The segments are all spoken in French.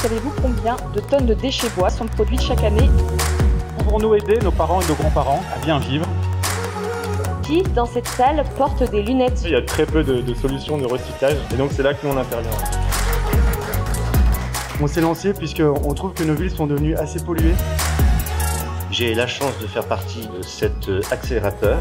savez-vous combien de tonnes de déchets bois sont produites chaque année? Pouvons-nous aider nos parents et nos grands-parents à bien vivre? Qui, dans cette salle, porte des lunettes? Il y a très peu de solutions de recyclage et donc c'est là que nous on intervient. On s'est lancé puisqu'on trouve que nos villes sont devenues assez polluées. J'ai la chance de faire partie de cet accélérateur.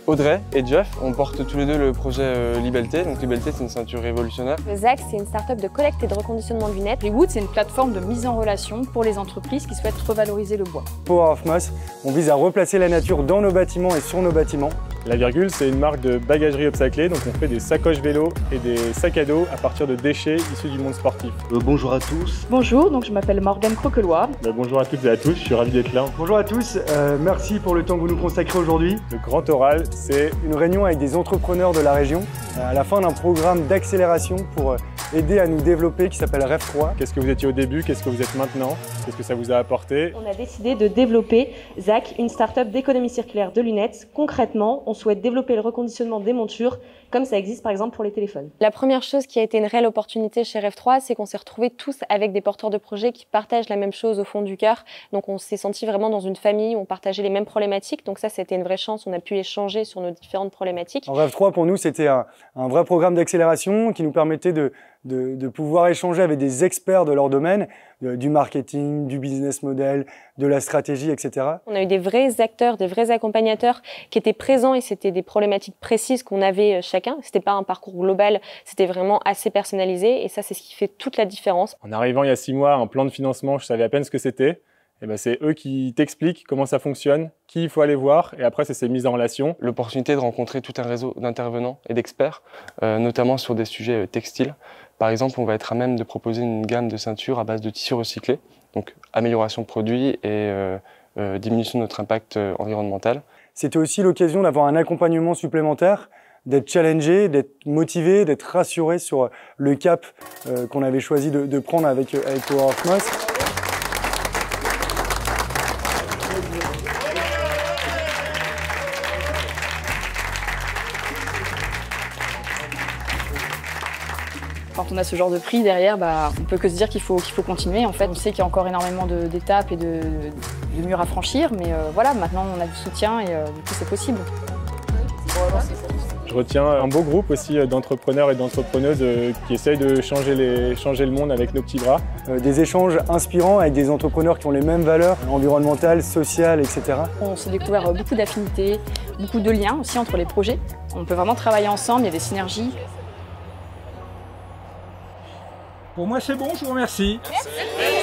Audrey et Jeff, on porte tous les deux le projet Libelté. Donc Libelté, c'est une ceinture révolutionnaire. Zach, c'est une start-up de collecte et de reconditionnement de lunettes. Les Wood, c'est une plateforme de mise en relation pour les entreprises qui souhaitent revaloriser le bois. Power of Moss, on vise à replacer la nature dans nos bâtiments et sur nos bâtiments. La Virgule, c'est une marque de bagagerie upcyclée, donc on fait des sacoches vélo et des sacs à dos à partir de déchets issus du monde sportif. Bonjour à tous. Bonjour, donc je m'appelle Morgane Croquelois. Bonjour à toutes et à tous, je suis ravi d'être là. Bonjour à tous, merci pour le temps que vous nous consacrez aujourd'hui. Le Grand Oral, c'est une réunion avec des entrepreneurs de la région, à la fin d'un programme d'accélération pour aider à nous développer qui s'appelle Rêve 3. Qu'est-ce que vous étiez au début, qu'est-ce que vous êtes maintenant, qu'est-ce que ça vous a apporté? On a décidé de développer Zach, une start-up d'économie circulaire de lunettes. Concrètement, on souhaite développer le reconditionnement des montures, comme ça existe par exemple pour les téléphones. La première chose qui a été une réelle opportunité chez Rêve 3, c'est qu'on s'est retrouvés tous avec des porteurs de projets qui partagent la même chose au fond du cœur. Donc on s'est sentis vraiment dans une famille où on partageait les mêmes problématiques. Donc ça, c'était une vraie chance. On a pu échanger sur nos différentes problématiques. En Rêve 3, pour nous, c'était un vrai programme d'accélération qui nous permettait de pouvoir échanger avec des experts de leur domaine, du marketing, du business model, de la stratégie, etc. On a eu des vrais acteurs, des vrais accompagnateurs qui étaient présents et c'était des problématiques précises qu'on avait chacun. C'était pas un parcours global, c'était vraiment assez personnalisé et ça, c'est ce qui fait toute la différence. En arrivant il y a 6 mois, un plan de financement, je savais à peine ce que c'était. Et c'est eux qui t'expliquent comment ça fonctionne, qui il faut aller voir, et après c'est ces mises en relation. L'opportunité de rencontrer tout un réseau d'intervenants et d'experts, notamment sur des sujets textiles. Par exemple, on va être à même de proposer une gamme de ceintures à base de tissus recyclés, donc amélioration de produits et diminution de notre impact environnemental. C'était aussi l'occasion d'avoir un accompagnement supplémentaire, d'être challengé, d'être motivé, d'être rassuré sur le cap qu'on avait choisi de prendre avec Power of Moss. Quand on a ce genre de prix derrière, on peut que se dire qu'il faut continuer. En fait, on sait qu'il y a encore énormément d'étapes et de murs à franchir, mais voilà, maintenant on a du soutien et du coup c'est possible. Je retiens un beau groupe aussi d'entrepreneurs et d'entrepreneuses qui essayent de changer le monde avec nos petits bras. Des échanges inspirants avec des entrepreneurs qui ont les mêmes valeurs environnementales, sociales, etc. On s'est découvert beaucoup d'affinités, beaucoup de liens aussi entre les projets. On peut vraiment travailler ensemble, il y a des synergies. Pour moi c'est bon, je vous remercie. Merci.